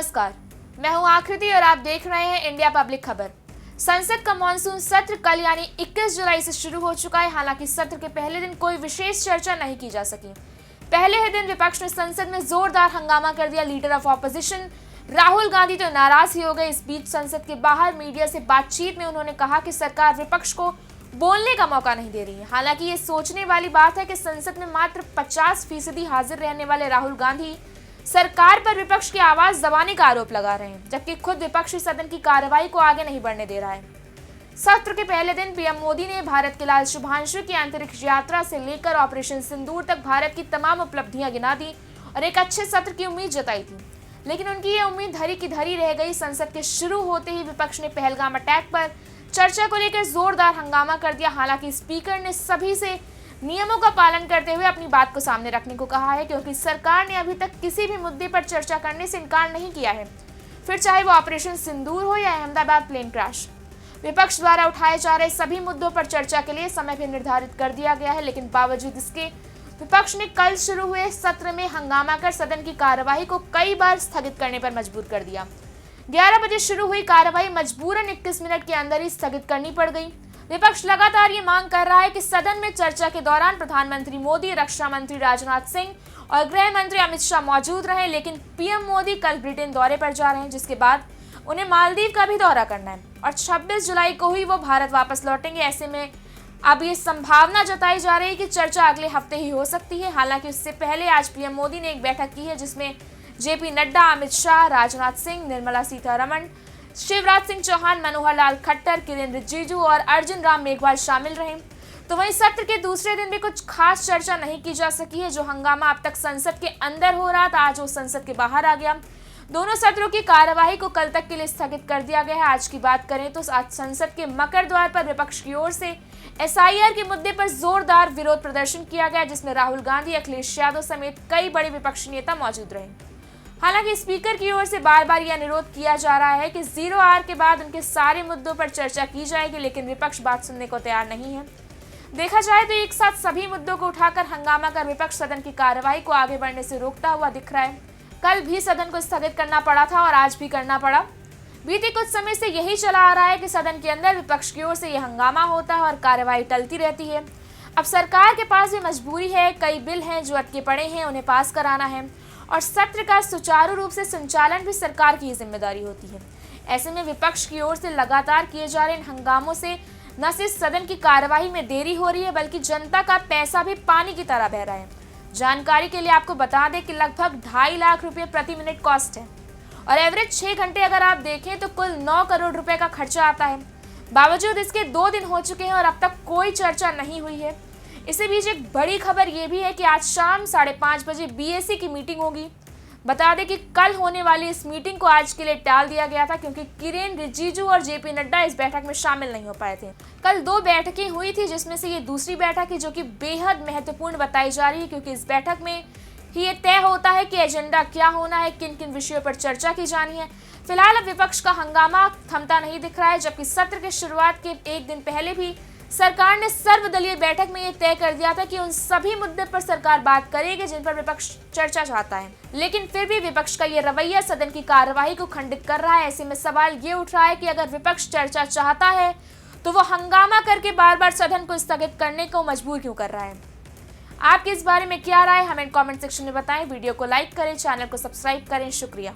नमस्कार, मैं हूं आकृति और आप देख रहे हैं इंडिया पब्लिक खबर। संसद का मॉनसून सत्र कल यानी 21 जुलाई से शुरू हो चुका है। हालांकि सत्र के पहले दिन कोई विशेष चर्चा नहीं की जा सकी। पहले ही दिन विपक्ष ने संसद में जोरदार हंगामा कर दिया। Leader of opposition Rahul Gandhi तो नाराज ही हो गए। इस बीच संसद के बाहर मीडिया से बातचीत में उन्होंने कहा कि सरकार विपक्ष को बोलने का मौका नहीं दे रही है। हालांकि ये सोचने वाली बात है कि संसद में मात्र 50% हाजिर रहने वाले राहुल गांधी सरकार पर विपक्ष की आवाज दबाने का आरोप लगा रहे हैं, जबकि खुद विपक्षी सदन की कार्रवाई को आगे नहीं बढ़ने दे रहा है। सत्र के पहले दिन पीएम मोदी ने भारत के लाल शुभांशु की अंतरिक्ष यात्रा से लेकर ऑपरेशन सिंदूर तक भारत की तमाम उपलब्धियां गिना दी और एक अच्छे सत्र की उम्मीद जताई थी। लेकिन उनकी ये उम्मीद धरी की धरी रह गई। संसद के शुरू होते ही विपक्ष ने पहलगाम अटैक पर चर्चा को लेकर जोरदार हंगामा कर दिया। हालांकि स्पीकर ने सभी से नियमों का पालन करते हुए अपनी बात को सामने रखने को कहा है, क्योंकि सरकार ने अभी तक किसी भी मुद्दे पर चर्चा करने से इनकार नहीं किया है, फिर चाहे वो ऑपरेशन सिंदूर हो या अहमदाबाद प्लेन क्रैश। विपक्ष द्वारा उठाए जा रहे सभी मुद्दों पर चर्चा के लिए समय भी निर्धारित कर दिया गया है, लेकिन बावजूद इसके विपक्ष ने कल शुरू हुए सत्र में हंगामा कर सदन की कार्यवाही को कई बार स्थगित करने पर मजबूर कर दिया। 11 बजे शुरू हुई कार्यवाही मजबूरन 21 मिनट के अंदर ही स्थगित करनी पड़ गई। विपक्ष लगातार ये मांग कर रहा है कि सदन में चर्चा के दौरान प्रधानमंत्री मोदी, रक्षा मंत्री राजनाथ सिंह और गृह मंत्री अमित शाह मौजूद रहे। लेकिन पीएम मोदी कल ब्रिटेन दौरे पर जा रहे हैं, जिसके बाद उन्हें मालदीव का भी दौरा करना है और 26 जुलाई को ही वो भारत वापस लौटेंगे। ऐसे में अब ये संभावना जताई जा रही है कि चर्चा अगले हफ्ते ही हो सकती है। हालांकि उससे पहले आज पीएम मोदी ने एक बैठक की है, जिसमें जेपी नड्डा, अमित शाह, राजनाथ सिंह, निर्मला सीतारमण, शिवराज सिंह चौहान, मनोहर लाल खट्टर, किरेन रिजिजू और अर्जुन राम मेघवाल शामिल रहे। तो वहीं सत्र के दूसरे दिन भी कुछ खास चर्चा नहीं की जा सकी है। जो हंगामा अब तक संसद के अंदर हो रहा था, आज वो संसद के बाहर आ गया। दोनों सत्रों की कार्यवाही को कल तक के लिए स्थगित कर दिया गया है। आज की बात करें तो आज संसद के मकर द्वार पर विपक्ष की ओर से एसआईआर के मुद्दे पर जोरदार विरोध प्रदर्शन किया गया, जिसमें राहुल गांधी, अखिलेश यादव समेत कई बड़े विपक्षी नेता मौजूद रहे। हालांकि स्पीकर की ओर से बार बार यह अनुरोध किया जा रहा है कि 0 आवर के बाद उनके सारे मुद्दों पर चर्चा की जाएगी, लेकिन विपक्ष बात सुनने को तैयार नहीं है। देखा जाए तो एक साथ सभी मुद्दों को उठाकर हंगामा कर विपक्ष सदन की कार्यवाही को आगे बढ़ने से रोकता हुआ दिख रहा है। कल भी सदन को स्थगित करना पड़ा था और आज भी करना पड़ा। बीते कुछ समय से यही चला आ रहा है कि सदन के अंदर विपक्ष की ओर से यह हंगामा होता है और कार्यवाही टलती रहती है। अब सरकार के पास भी मजबूरी है, कई बिल हैं जो अटके पड़े हैं, उन्हें पास कराना है और सत्र का सुचारू रूप से संचालन भी सरकार की ही जिम्मेदारी होती है। ऐसे में विपक्ष की ओर से लगातार किए जा रहे इन हंगामों से न सिर्फ सदन की कार्यवाही में देरी हो रही है, बल्कि जनता का पैसा भी पानी की तरह बह रहा है। जानकारी के लिए आपको बता दें कि लगभग 2.5 लाख रुपए प्रति मिनट कॉस्ट है और एवरेज 6 घंटे अगर आप देखें तो कुल 9 करोड़ रुपए का खर्चा आता है। बावजूद इसके 2 दिन हो चुके हैं और अब तक कोई चर्चा नहीं हुई है। इसी बीच एक बड़ी खबर ये भी है कि आज शाम 5:30 बजे बीएससी की मीटिंग होगी। बता दें कि कल होने वाली इस मीटिंग को आज के लिए टाल दिया गया था, क्योंकि किरेन रिजिजू और जेपी नड्डा इस बैठक में शामिल नहीं हो पाए थे। कल 2 बैठकें हुई थी, जिसमें से ये दूसरी बैठक है, जो कि बेहद महत्वपूर्ण बताई जा रही है, क्योंकि इस बैठक में ही ये तय होता है कि एजेंडा क्या होना है, किन किन विषयों पर चर्चा की जानी है। फिलहाल अब विपक्ष का हंगामा थमता नहीं दिख रहा है, जबकि सत्र के शुरुआत के एक दिन पहले भी सरकार ने सर्वदलीय बैठक में यह तय कर दिया था कि उन सभी मुद्दे पर सरकार बात करेगी जिन पर विपक्ष चर्चा चाहता है। लेकिन फिर भी विपक्ष का ये रवैया सदन की कार्यवाही को खंडित कर रहा है। ऐसे में सवाल ये उठ रहा है कि अगर विपक्ष चर्चा चाहता है तो वो हंगामा करके बार बार सदन को स्थगित करने को मजबूर क्यों कर रहा है। आपकी इस बारे में क्या राय, हमें कमेंट सेक्शन में बताएं। वीडियो को लाइक करें, चैनल को सब्सक्राइब करें। शुक्रिया।